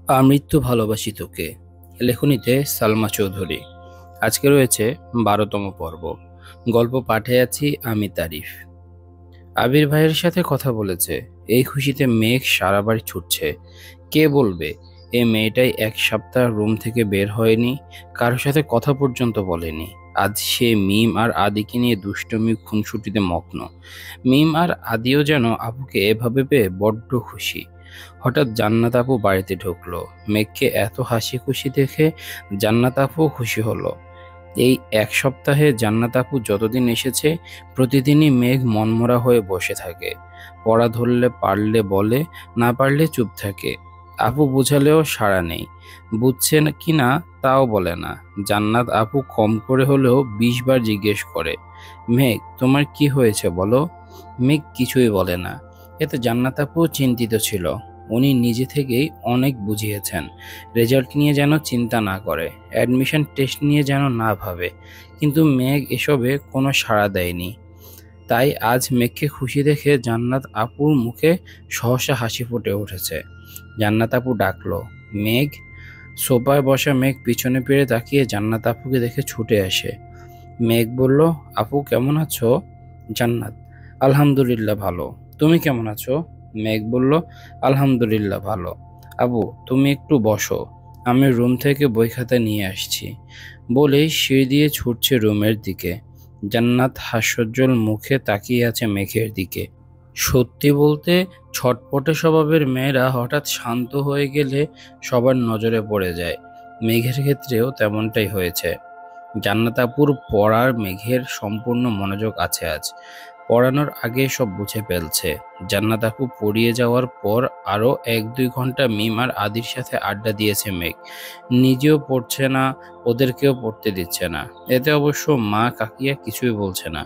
আমৃত্যু ভালোবাসি তোকে। লেখনীতে সালমা চৌধুরী। আজকে রয়েছে 12তম পর্ব। গল্প পাঠে আছি আমি তারিফ। আবির ভাইয়ের সাথে কথা বলেছে। এই খুশিতে মেঘ সারা বাড়ি ছুটছে। কে বলবে এই মেয়েটাই 1 সপ্তাহ রুম থেকে বের হয়নি, কারোর সাথে কথা পর্যন্ত বলেনি। আজ সে মিম আর আদিকে নিয়ে দুষ্টুমি খুনসুটিতে মগ্ন। মিম আর আদিও যেন আপুকে এভাবে পেয়ে বড্ড খুশি। হঠাৎ জান্নাত আপু বাড়িতে ঢুকলো। মেঘকে এত হাসি খুশি দেখে জান্নাত আপুও খুশি হলো। এই 1 সপ্তাহে জান্নাত আপু যতদিন এসেছে প্রতিদিনই মেঘ মনমরা হয়ে বসে থাকে। পড়া ধরলে পারলে বলে, না পারলে চুপ থাকে। আপু বুঝালেও সাড়া নেই। বুঝছে কি না তাও বলে না। জান্নাত আপু কম করে হলেও 20 বার জিজ্ঞেস করে, মেঘ তোমার কি হয়েছে বলো। মেঘ কিছুই বলে না। এতে জান্নাত আপু চিন্তিত ছিল। উনি নিজে থেকেই অনেক বুঝিয়েছেন রেজাল্ট নিয়ে যেন চিন্তা না করে, অ্যাডমিশন টেস্ট নিয়ে যেন না ভাবে। কিন্তু মেঘ এসবে কোনো সাড়া দেয়নি। তাই আজ মেঘকে খুশি দেখে জান্নাত আপুর মুখে সহসা হাসি ফুটে উঠেছে। জান্নাত আপু ডাকলো, মেঘ। সোফায় বসা মেঘ পিছনে ফিরে তাকিয়ে জান্নাত আপুকে দেখে ছুটে আসে। মেঘ বলল, আপু কেমন আছো? জান্নাত, আলহামদুলিল্লাহ ভালো। তুমি কেমন আছো? মেঘ বলল, আলহামদুলিল্লাহ ভালো। আপু তুমি একটু বসো, আমি রুম থেকে বই খাতা নিয়ে আসছি। বলেই সিঁড়ি দিয়ে ছুটছে রুমের দিকে। জান্নাত হাস্যোজ্জ্বল মুখে তাকিয়ে আছে মেঘের দিকে। সত্যি বলতে ছটপটে স্বভাবের মেয়েরা হঠাৎ শান্ত হয়ে গেলে সবার নজরে পড়ে যায়। মেঘের ক্ষেত্রেও তেমনটাই হয়েছে। জান্নাত আপুর পড়ার মেঘের সম্পূর্ণ মনোযোগ আছে আজ। পড়ানোর আগে সব বুঝে ফেলছে। জান্নাত আপু পড়িয়ে যাওয়ার পর আরও 1-2 ঘন্টা মিম আর আদির সাথে আড্ডা দিয়েছে মেঘ। নিজেও পড়ছে না, ওদেরকেও পড়তে দিচ্ছে না। এতে অবশ্য মা কাকিয়া কিছুই বলছে না।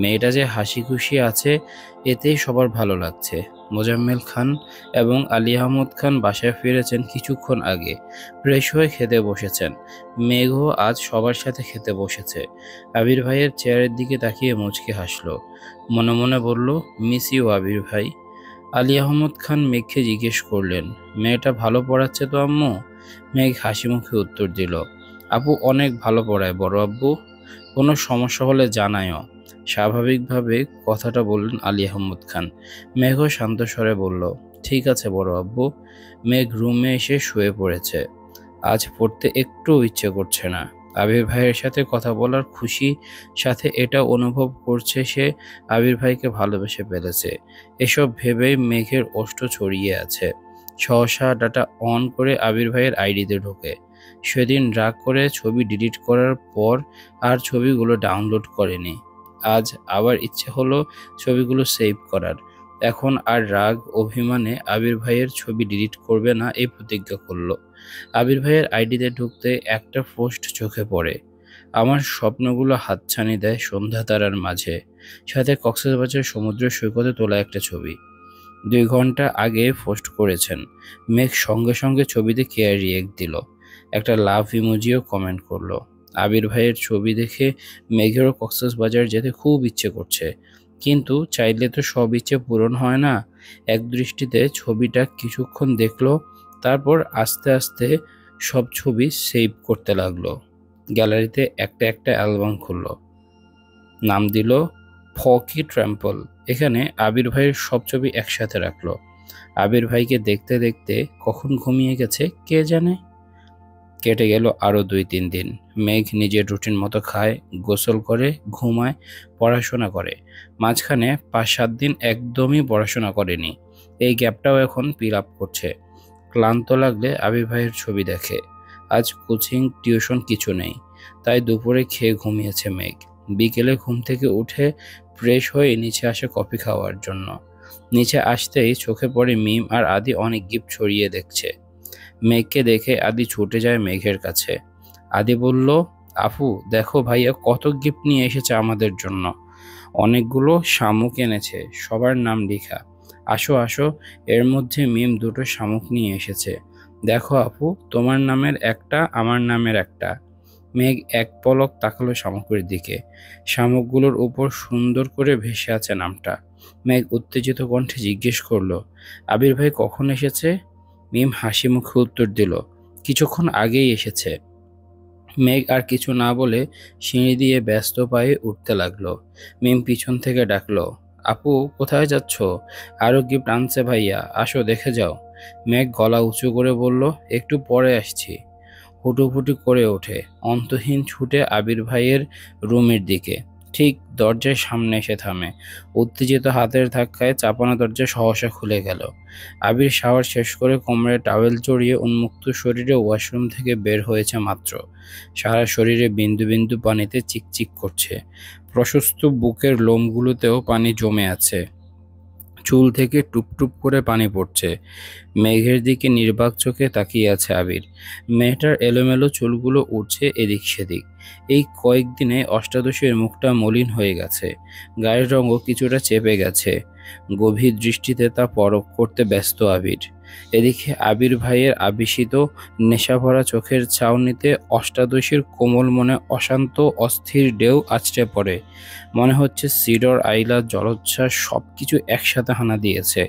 মেয়েটা যে হাসি খুশি আছে এতেই সবার ভালো লাগছে। মোজাম্মেল খান এবং আলী আহমদ খান বাসায় ফিরেছেন কিছুক্ষণ আগে। ফ্রেশ হয়ে খেতে বসেছেন। মেঘও আজ সবার সাথে খেতে বসেছে। আবির ভাইয়ের চেয়ারের দিকে তাকিয়ে মুচকি হাসল। মনে মনে বলল, মিস ইউ আবির ভাই। আলী আহমদ খান মেঘকে জিজ্ঞেস করলেন, মেয়েটা ভালো পড়াচ্ছে তো আম্মু? মেঘ হাসি মুখে উত্তর দিল, আপু অনেক ভালো পড়ায় বড় আব্বু। কোনো সমস্যা হলে জানায়ও। স্বাভাবিকভাবে কথাটা বললেন আলী আহমদ খান। মেঘও শান্ত স্বরে বলল, ঠিক আছে বড় আব্বু। মেঘ রুমে এসে শুয়ে পড়েছে। আজ পড়তে একটুও ইচ্ছে করছে না। আবির ভাইয়ের সাথে কথা বলার খুশি সাথে এটা অনুভব করছে সে আবির ভাইকে ভালোবেসে ফেলেছে। এসব ভেবেই মেঘের ওষ্ঠ ছড়িয়ে আছে। সহসা ডাটা অন করে আবির ভাইয়ের আইডিতে ঢোকে। সেদিন রাগ করে ছবি ডিলিট করার পর আর ছবিগুলো ডাউনলোড করেনি। আজ আবার ইচ্ছে হলো ছবিগুলো সেভ করার। এখন আর রাগ অভিমানে আবির ভাইয়ের ছবি ডিলিট করবে না এই প্রতিজ্ঞা করলো। আবির ভাইয়ের আইডিতে ঢুকতে একটা পোস্ট চোখে পড়ে, আমার স্বপ্নগুলো হাতছানি দেয় সন্ধ্যা তারার মাঝে। সাথে কক্সবাজার সমুদ্র সৈকতে তোলা একটা ছবি। 2 ঘন্টা আগে পোস্ট করেছেন। মেঘ সঙ্গে সঙ্গে ছবিতে কেয়ার রিয়েক্ট দিল। একটা লাভ ইমোজিও কমেন্ট করলো। আবির ভাইয়ের ছবি দেখে মেঘেরও কক্সবাজার যেতে খুব ইচ্ছে করছে। কিন্তু চাইলে তো সব ইচ্ছে পূরণ হয় না। এক দৃষ্টিতে ছবিটা কিছুক্ষণ দেখলো, তারপর আস্তে আস্তে সব ছবি সেভ করতে লাগলো। গ্যালারিতে একটা একটা অ্যালবাম খুললো। নাম দিল ফকি ট্র্যাম্পল। এখানে আবির ভাইয়ের সব ছবি একসাথে রাখলো। আবির ভাইকে দেখতে দেখতে কখন ঘুমিয়ে গেছে কে জানে। কেটে গেল আরও 2-3 দিন। মেঘ নিজের রুটিন মতো খায়, গোসল করে, ঘুমায়, পড়াশোনা করে। মাঝখানে 5-7 দিন একদমই পড়াশোনা করেনি। এই গ্যাপটাও এখন ফিল আপ করছে। ক্লান্ত লাগলে আবির ভাইয়ের ছবি দেখে। আজ কোচিং টিউশন কিছু নেই, তাই দুপুরে খেয়ে ঘুমিয়েছে মেঘ। বিকেলে ঘুম থেকে উঠে ফ্রেশ হয়ে নিচে আসে কফি খাওয়ার জন্য। নিচে আসতেই চোখে পড়ে মিম আর আদি অনেক গিফট ছড়িয়ে দেখছে। মেঘকে দেখে আদি ছুটে যায় মেঘের কাছে। আদি বলল, আপু দেখো ভাইয়া কত গিফট নিয়ে এসেছে আমাদের জন্য। অনেকগুলো শামুক এনেছে, সবার নাম লেখা। আসো আসো, এর মধ্যে মিম 2টো শামুক নিয়ে এসেছে। দেখো আপু, তোমার নামের একটা, আমার নামের একটা। মেঘ এক পলক তাকালো শামুকের দিকে। শামুকগুলোর উপর সুন্দর করে ভেসে আছে নামটা। মেঘ উত্তেজিত কণ্ঠে জিজ্ঞেস করলো, আবির ভাই কখন এসেছে? মিম হাসি মুখে উত্তর দিল, কিছুক্ষণ আগেই এসেছে। মেঘ আর কিছু না বলে সিঁড়ি দিয়ে ব্যস্ত পায়ে উঠতে লাগলো। মিম পিছন থেকে ডাকলো, আপু কোথায় যাচ্ছ? আরো গিফট আনছে ভাইয়া, আসো দেখে যাও। মেঘ গলা উঁচু করে বলল, একটু পরে আসছি। হুটোপুটি করে ওঠে, অন্তহীন ছুটে আবির ভাইয়ের রুমের দিকে। ঠিক দরজার সামনে এসে থামে। উত্তেজিত হাতের ধাক্কায় চাপানো দরজা সহসা খুলে গেল। আবির শাওয়ার শেষ করে কোমরে টাওয়েল জড়িয়ে উন্মুক্ত শরীরে ওয়াশরুম থেকে বের হয়েছে মাত্র। সারা শরীরে বিন্দু বিন্দু পানিতে চিকচিক করছে। প্রশস্ত বুকের লোমগুলোতেও পানি জমে আছে। চুল থেকে টুপটুপ করে পানি পড়ছে। মেঘের দিকে নির্বাক চোখে তাকিয়ে আছে আবির। মেয়েটার এলোমেলো চুলগুলো উড়ছে এদিক সেদিক। এই কয়েকদিনে অষ্টাদশীর মুখটা মলিন হয়ে গেছে। গায়ের রঙও কিছুটা চেপে গেছে। গভীর দৃষ্টিতে তা পরখ করতে ব্যস্ত আবির। এদিকে আবির ভাইয়ের আবিষিত নেশাভরা চোখের চাউনিতে অষ্টাদশীর কোমল মনে অশান্ত অস্থির ঢেউ আছড়ে পড়ে। মনে হচ্ছে সিডর, আইলা, জলোচ্ছ্বাস সবকিছু একসাথে হানা দিয়েছে।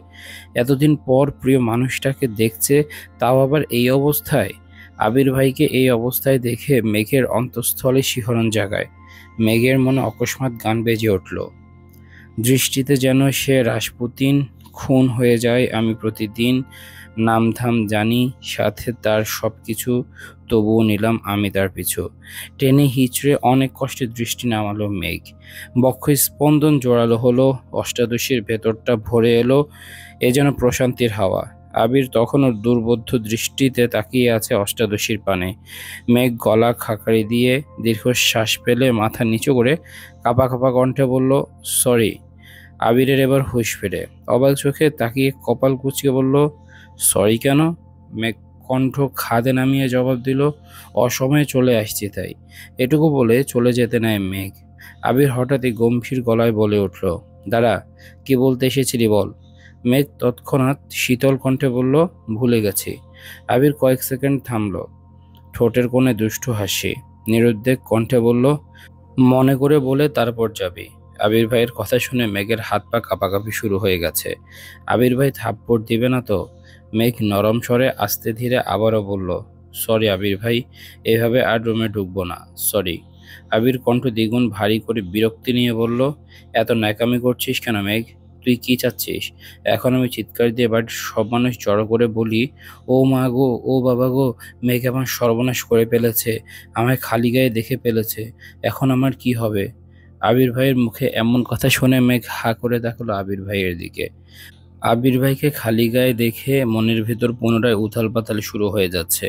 এতদিন পর প্রিয় মানুষটাকে দেখছে, তাও আবার এই অবস্থায়। আবির ভাইকে এই অবস্থায় দেখে মেঘের অন্তঃস্থলে শিহরণ জাগায়। মেঘের মনে অকস্মাৎ গান বেজে উঠল। দৃষ্টিতে যেন সে রাসপুতিন, খুন হয়ে যায় আমি প্রতিদিন, নামধাম জানি সাথে তার সবকিছু, তবুও নিলাম আমি তার পিছু। টেনে হিচড়ে অনেক কষ্টে দৃষ্টি নামালো মেঘ। বক্ষ স্পন্দন জোরালো হলো, অষ্টাদশীর ভেতরটা ভরে এলো, এ যেন প্রশান্তির হাওয়া। আবির তখনও দুর্বোধ্য দৃষ্টিতে তাকিয়ে আছে অষ্টাদশীর পানে। মেঘ গলা খাকারি দিয়ে দীর্ঘশ্বাস ফেলে মাথা নিচু করে কাঁপা কাঁপা কণ্ঠে বলল, সরি। আবিরের এবার হুঁশ ফেরে, অবাক চোখে তাকিয়ে কপাল কুঁচিয়ে বলল, সরি কেন? মেঘ কণ্ঠ খাদে নামিয়ে জবাব দিল, অসময়ে চলে আসছি তাই। এটুকু বলে চলে যেতে নেয় মেঘ। আবির হঠাৎই গম্ভীর গলায় বলে উঠল, দাঁড়া, কি বলতে এসেছিলি বল। মেঘ তৎক্ষণাৎ শীতল কণ্ঠে বলল, ভুলে গেছি। আবির কয়েক সেকেন্ড থামল, ঠোঁটের কোণে দুষ্টু হাসি। নিরুদ্বেগ কণ্ঠে বলল, মনে করে বলে তারপর যাবি। আবির ভাইয়ের কথা শুনে মেঘের হাত পা কাঁপাকাঁপি শুরু হয়ে গেছে। আবির ভাই থাপ্পড় দিবে না তো? মেঘ নরম স্বরে আস্তে ধীরে আবারও বলল, সরি আবির ভাই, এভাবে আর রুমে ঢুকবো না, সরি। আবির কণ্ঠ দ্বিগুণ ভারী করে বিরক্তি নিয়ে বলল, এত ন্যাকামি করছিস কেন মেঘ? তুই কি চাচ্ছিস? এখন আমি চিৎকার দিয়ে বাড়ির সব মানুষ জড়ো করে বলি, ও মা গো, ও বাবা গো, মেঘ আমার সর্বনাশ করে ফেলেছে, আমায় খালি গায়ে দেখে ফেলেছে, এখন আমার কি হবে? আবির ভাইয়ের মুখে এমন কথা শুনে মেঘ হা করে তাকালো আবির ভাইয়ের দিকে। আবির ভাইকে খালি গায়ে দেখে মনের ভেতর পুনরায় উথাল পাতাল শুরু হয়ে যাচ্ছে।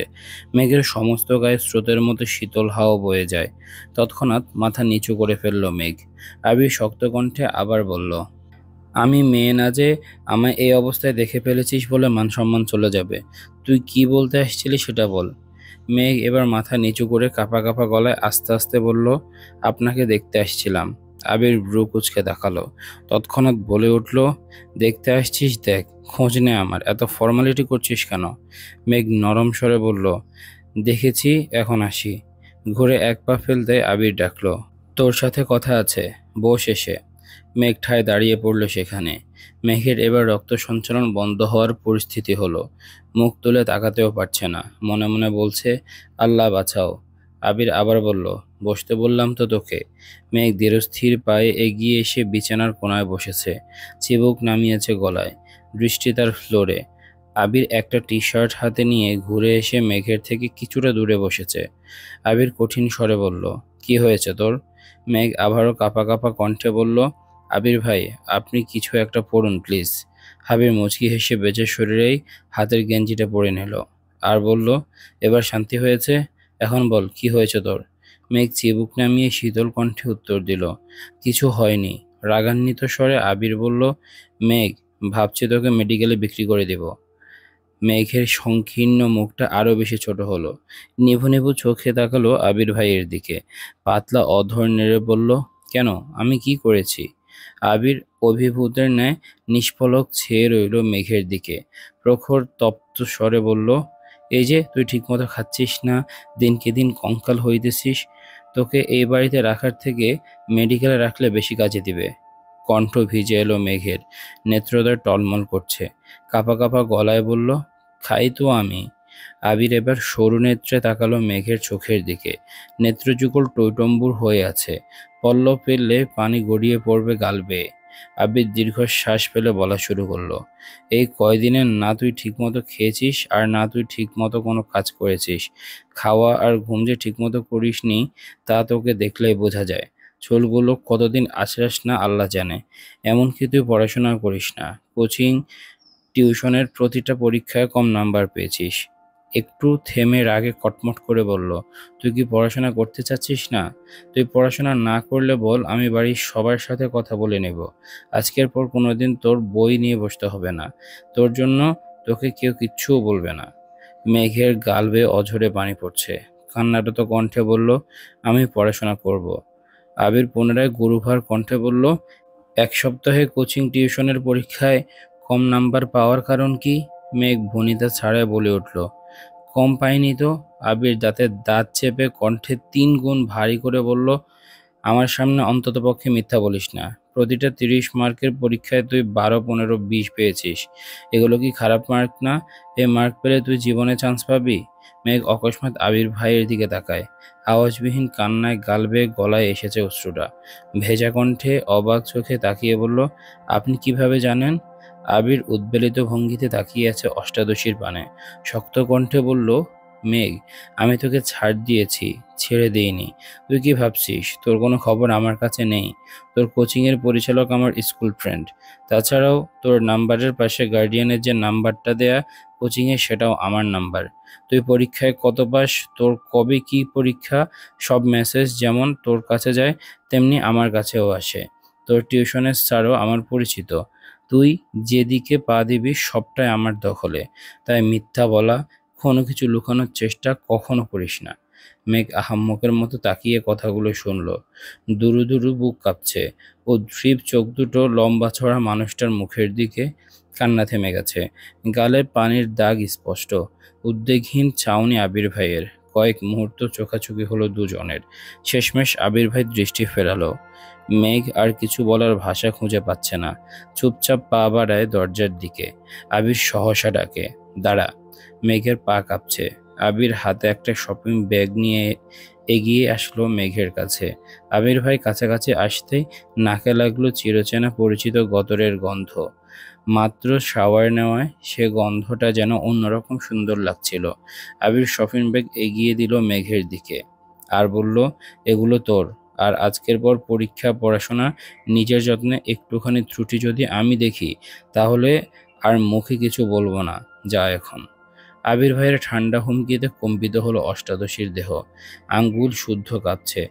মেঘের সমস্ত গায়ে স্রোতের মতো শীতল হাওয়া বয়ে যায়। তৎক্ষণাৎ মাথা নিচু করে ফেলল মেঘ। আবির শক্ত কণ্ঠে আবার বলল, আমি মেয়ে না যে আমায় এই অবস্থায় দেখে ফেলেছিস বলে মান সম্মান চলে যাবে। তুই কি বলতে আসছিলি সেটা বল। মেঘ এবার মাথা নিচু করে কাঁপা কাঁপা গলায় আস্তে আস্তে বলল, আপনাকে দেখতে আসছিলাম। আবির ভ্রু কুঁচকে তাকালো। তৎক্ষণাৎ বলে উঠল, দেখতে আসছিস দেখ, খোঁজ নে আমার, এত ফর্মালিটি করছিস কেন? মেঘ নরম স্বরে বলল, দেখেছি, এখন আসি। ঘুরে এক পা ফেলতে আবির ডাকলো, তোর সাথে কথা আছে, বস এসে। মেঘ ঠায় দাঁড়িয়ে পড়ল সেখানে। মেঘের এবার রক্ত সঞ্চালন বন্ধ হওয়ার পরিস্থিতি হলো। মুখ তুলে তাকাতেও পারছে না, মনে মনে বলছে, আল্লাহ বাঁচাও। আবির আবার বলল, বসতে বললাম তো তোকে। মেঘ ধীরস্থির পায়ে এগিয়ে এসে বিছানার কোণায় বসেছে। চিবুক নামিয়েছে গলায়, দৃষ্টি তার ফ্লোরে। আবির একটা টি শার্ট হাতে নিয়ে ঘুরে এসে মেঘের থেকে কিছুটা দূরে বসেছে। আবির কঠিন স্বরে বলল, কি হয়েছে তোর? মেঘ আবারও কাঁপা কাঁপা কণ্ঠে বলল, আবির ভাই, আপনি কিছু একটা পড়ুন প্লিজ। আবির মুচকি হেসে বেঁচে শরীরেই হাতের গেঞ্জিটা পরে নিল আর বলল, এবার শান্তি হয়েছে? এখন বল, কি হয়েছে তোর? মেঘ চিবুক নামিয়ে শীতল কণ্ঠে উত্তর দিল, কিছু হয়নি। রাগান্বিত স্বরে আবির বলল, মেঘ, ভাবছি তোকে মেডিকেলে বিক্রি করে দেব। মেঘের সংকীর্ণ মুখটা আরো বেশি ছোট হলো। নিভু নিভু চোখে তাকালো আবির ভাইয়ের দিকে। পাতলা অধর নেড়ে বলল, কেন, আমি কি করেছি? আবির অভিভূতের ন্যায় নিষ্পলক চেয়ে রইল মেঘের দিকে। প্রখর তপ্ত স্বরে বলল, এই যে তুই ঠিকমতো খাচ্ছিস না, দিনকে দিন কঙ্কাল হইতেছিস, তোকে এই বাড়িতে রাখার থেকে মেডিকেলে রাখলে বেশি কাজে দিবে। কণ্ঠ ভিজে এলো মেঘের, নেত্রদ্বয় টলমল করছে। কাঁপা কাঁপা গলায় বলল, খাই তো আমি। আবির এবার সরু নেত্রে তাকালো মেঘের চোখের দিকে। নেত্রযুগল টইটম্বুর হয়ে আছে, পল্লব ফেললে পানি গড়িয়ে পড়বে গাল বেয়ে। আবির দীর্ঘশ্বাস ফেলে বলা শুরু করলো, এই কয়দিনে না তুই ঠিকমতো খেয়েছিস আর না তুই ঠিকমতো কোনো কাজ করেছিস। খাওয়া আর ঘুম যে ঠিকমতো করিসনি তা তোকে দেখলেই বোঝা যায়। চুলগুলো কতদিন আছড়াস না আল্লাহ জানে। এমনকি তুই পড়াশোনা করিস না, কোচিং টিউশনের প্রতিটা পরীক্ষায় কম নাম্বার পেয়েছিস। একটু থেমে রাগে কটমট করে বলল, তুই কি পড়াশোনা করতে চাচ্ছিস না? তুই পড়াশোনা না করলে বল, আমি বাড়ির সবার সাথে কথা বলে নেব। আজকের পর কোনোদিন তোর বই নিয়ে বসতে হবে না। তোর জন্য তোকে কেউ কিচ্ছুও বলবে না। মেঘের গাল বেয়ে অঝরে পানি পড়ছে। কান্নারত কণ্ঠে বলল, আমি পড়াশোনা করব। আবির পুনরায় গুরুভার কণ্ঠে বলল, এক সপ্তাহে কোচিং টিউশনের পরীক্ষায় কম নাম্বার পাওয়ার কারণ কি? মেঘ ভনিতা ছাড়াই বলে উঠল, কম পাইনি তো। আবির দাঁতের দাঁত চেপে কণ্ঠে 3 গুণ ভারী করে বলল, আমার সামনে অন্ততপক্ষে মিথ্যা বলিস না। প্রতিটা 30 মার্কের পরীক্ষায় তুই 12, 15, 20 পেয়েছিস। এগুলো কি খারাপ মার্ক না? এই মার্ক পেলে তুই জীবনে চান্স পাবি? মেঘ অকস্মাৎ আবির ভাইয়ের দিকে তাকায়। আওয়াজবিহীন কান্নায় গাল বেয়ে গলায় এসেছে অশ্রুটা। ভেজা কণ্ঠে অবাক চোখে তাকিয়ে বলল, আপনি কিভাবে জানেন? আবির উদ্বেলিত ভঙ্গিতে তাকিয়ে আছে অষ্টাদশীর পানে। শক্ত কণ্ঠে বলল, মেঘ, আমি তোকে ছাড় দিয়েছি, ছেড়ে দিইনি। তুই কি ভাবছিস তোর কোনো খবর আমার কাছে নেই? তোর কোচিংয়ের পরিচালক আমার স্কুল ফ্রেন্ড। তাছাড়াও তোর নাম্বারের পাশে গার্ডিয়ানের যে নাম্বারটা দেয়া কোচিংয়ে, সেটাও আমার নাম্বার। তুই পরীক্ষায় কত পাস, তোর কবে কি পরীক্ষা, সব মেসেজ যেমন তোর কাছে যায় তেমনি আমার কাছেও আসে। তোর টিউশনের স্যারও আমার পরিচিত। তুই যেদিকে পা দিবি সবটাই আমার দখলে। তাই মিথ্যা বলা, কোনো কিছু লুকানোর চেষ্টা কখনো করিস না। মেঘ আহাম্মকের মতো তাকিয়ে কথাগুলো শুনল। দুরু দুরু বুক কাঁপছে। উদ্গ্রীব চোখ দুটো লম্বা ছড়া মানুষটার মুখের দিকে। কান্না থেমে গেছে, গালে পানির দাগ স্পষ্ট। উদ্বেগহীন চাউনি আবির ভাইয়ের। কয়েক মুহূর্ত চোখাচোখি হলো দুজনের। শেষমেশ আবির ভাই দৃষ্টি ফেরালো। মেঘ আর কিছু বলার ভাষা খুঁজে পাচ্ছে না। চুপচাপ পা বাড়ায় দরজার দিকে। আবির সহসা ডাকে, দাঁড়া। মেঘের পা কাঁপছে। আবির হাতে একটা শপিং ব্যাগ নিয়ে এগিয়ে আসলো মেঘের কাছে। আবির ভাই কাছাকাছি আসতেই নাকে লাগলো চিরচেনা পরিচিত গতরের গন্ধ। মাত্র শাওয়ার নেওয়ায় সে গন্ধটা যেন অন্যরকম সুন্দর লাগছিল। আবির শপিং ব্যাগ এগিয়ে দিল মেঘের দিকে আর বলল, এগুলো তোর। আর আজকের পর পরীক্ষা, পড়াশোনা, নিজের যত্নে একটুখানি ত্রুটি যদি আমি দেখি তাহলে আর মুখে কিছু বলবো না। যা এখন। আবির ভাইয়ের ঠান্ডা হুমকিতে কম্পিত হলো অষ্টাদশীর দেহ। আঙ্গুল শুদ্ধ কাঁপছে।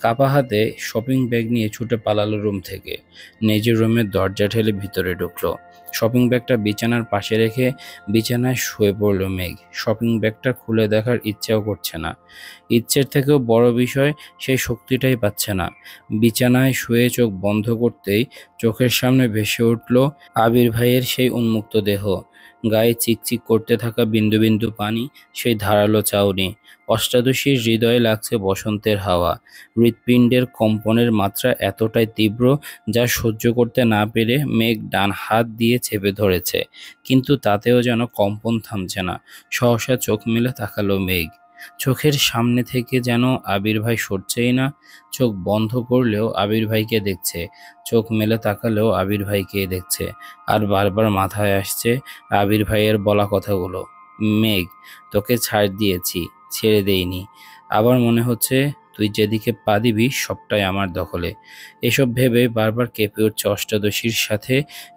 কাপা হাতে শপিং ব্যাগ নিয়ে ছুটে পালালো রুম থেকে। নিজের রুমের দরজা ঠেলে ভিতরে ঢুকলো। শপিং ব্যাগটা বিছানার পাশে রেখে বিছানায় শুয়ে পড়ল মেঘ। শপিং ব্যাগটা খুলে দেখার ইচ্ছাও করছে না। ইচ্ছের থেকেও বড় বিষয়, সেই শক্তিটাই পাচ্ছে না। বিছানায় শুয়ে চোখ বন্ধ করতেই চোখের সামনে ভেসে উঠল আবির ভাইয়ের সেই উন্মুক্ত দেহ। গায়ে চিকচিক করতে থাকা বিন্দু বিন্দু পানি, সেই ধারালো চাউনি। অষ্টাদশীর হৃদয়ে লাগছে বসন্তের হাওয়া। হৃৎপিণ্ডের কম্পনের মাত্রা এতটাই তীব্র যা সহ্য করতে না পেরে মেঘ ডান হাত দিয়ে চেপে ধরেছে। কিন্তু তাতেও যেন কম্পন থামছে না। সহসা চোখ মেলে তাকালো মেঘ। চোখের সামনে থেকে যেন আবির ভাই সরছেই না। চোখ বন্ধ করলেও আবির ভাইকে দেখছে, চোখ মেলে তাকালেও আবির ভাইকে দেখছে। আর বারবার মাথায় আসছে আবির ভাইয়ের বলা কথাগুলো, মেঘ, তোকে ছাড় দিয়েছি, ছেড়ে দেইনি। আবার মনে হচ্ছে তুই যেদিকে পা দিবি সবটাই আমার দখলে। এসব ভেবে বারবার কেঁপে উঠছে অষ্টাদশীর সাথে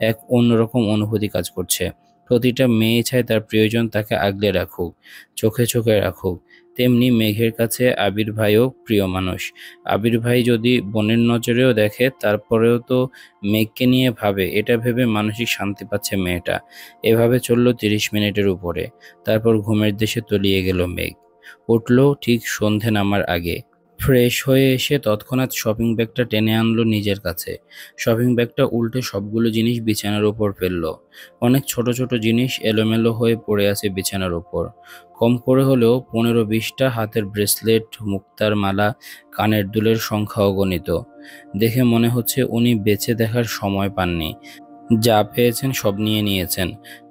এক অন্যরকম অনুভূতি কাজ করছে। প্রতিটা মেয়ে চায় তার প্রিয়জন তাকে আগলে রাখুক, চোখে চোখে রাখুক। তেমনি মেঘের কাছে আবির ভাইও প্রিয় মানুষ। আবির ভাই যদি বোনের নজরেও দেখে তারপরেও তো মেঘকে নিয়ে ভাবে, এটা ভেবে মানসিক শান্তি পাচ্ছে মেয়েটা। এভাবে চলল 30 মিনিটের উপরে। তারপর ঘুমের দেশে তলিয়ে গেল মেঘ। উঠল ঠিক সন্ধে নামার আগে। ফ্রেশ হয়ে এসে তৎক্ষণাৎ শপিং ব্যাগটা টেনে আনলো নিজের কাছে। শপিং ব্যাগটা উল্টে সবগুলো জিনিস বিছানার উপর ফেললো। অনেক ছোট ছোট জিনিস এলোমেলো হয়ে পড়ে আছে বিছানার উপর। কম করে হলেও 15-20টা হাতের ব্রেসলেট, মুক্তার মালা, কানের দুলের সংখ্যা অগণিত। দেখে মনে হচ্ছে উনি বেঁচে দেখার সময় পাননি। যা পেয়েছেন সব নিয়ে নিয়েছেন।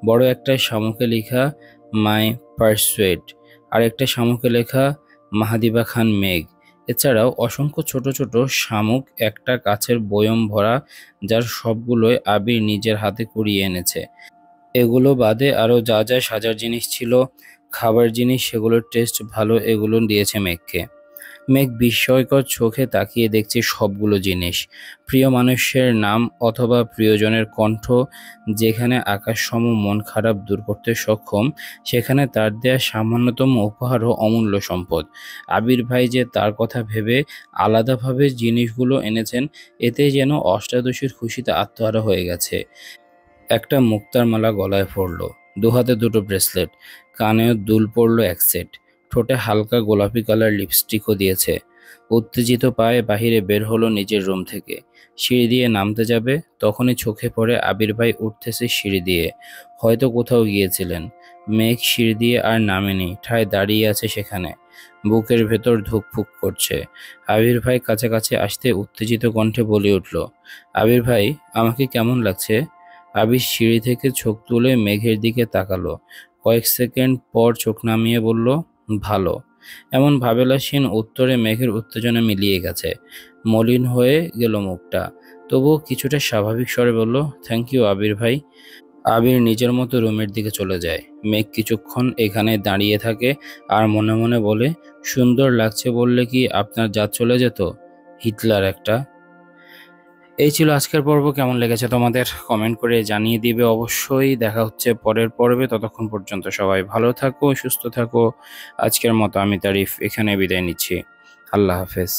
বড় একটা শামুকে লেখা মাই পারসুয়েট, আর একটা শামুকে লেখা মাহাদিবা খান মেঘ। এছাড়াও অসংখ্য ছোট ছোট শামুক, একটা কাছের বয়ম ভরা, যার সবগুলোই আবির নিজের হাতে কুড়িয়ে এনেছে। এগুলো বাদে আরও যা যা সাজার জিনিস ছিল, খাবার জিনিস, সেগুলোর টেস্ট ভালো, এগুলো দিয়েছে মেঘকে। মেঘ বিস্ময়কর চোখে তাকিয়ে দেখছে সবগুলো জিনিস। প্রিয় মানুষের নাম অথবা প্রিয়জনের কণ্ঠ, যেখানে আকাশসম মন খারাপ দূর করতে সক্ষম, সেখানে তার দেয়া সামান্যতম উপহারও অমূল্য সম্পদ। আবির ভাই যে তার কথা ভেবে আলাদাভাবে জিনিসগুলো এনেছেন, এতে যেন অষ্টাদশীর খুশিতে আত্মহারা হয়ে গেছে। একটা মুক্তার মালা গলায় পরলো, দুহাতে দুটো ব্রেসলেট, কানেও দুল পরলো এক সেট, ঠোঁটে হালকা গোলাপি কালার লিপস্টিকও দিয়েছে। উত্তেজিত পায়ে বাহিরে বের হলো নিজের রুম থেকে। সিঁড়ি দিয়ে নামতে যাবে, তখনই চোখে পড়ে আবির ভাই উঠতেছে সিঁড়ি দিয়ে। হয়তো কোথাও গিয়েছিলেন। মেঘ সিঁড়ি দিয়ে আর নামেনি, ঠায় দাঁড়িয়ে আছে সেখানে। বুকের ভেতর ধুকপুক করছে। আবির ভাই কাছাকাছি আসতে উত্তেজিত কণ্ঠে বলে উঠল, আবির ভাই, আমাকে কেমন লাগছে? আবির সিঁড়ি থেকে চোখ তুলে মেঘের দিকে তাকালো। কয়েক সেকেন্ড পর চোখ নামিয়ে বলল, ভালো। এমন ভাবেলাসীন উত্তরে মেঘের উত্তেজনা মিলিয়ে গেছে। মলিন হয়ে গেল মুখটা, তবুও কিছুটা স্বাভাবিক স্বরে বলল, থ্যাংক ইউ আবির ভাই। আবির নিজের মতো রুমের দিকে চলে যায়। মেঘ কিছুক্ষণ এখানে দাঁড়িয়ে থাকে আর মনে মনে বলে, সুন্দর লাগছে বললে কি আপনার জাত চলে যেত? হিটলার একটা। এই ছিল আজকের পর্ব। কেমন লেগেছে তোমাদের কমেন্ট করে জানিয়ে দিবে অবশ্যই। দেখা হচ্ছে পরের পর্বে। ততক্ষণ পর্যন্ত সবাই ভালো থাকো, সুস্থ থাকো। আজকের মতো আমি তারিফ এখানে বিদায় নিচ্ছি। আল্লাহ হাফেজ।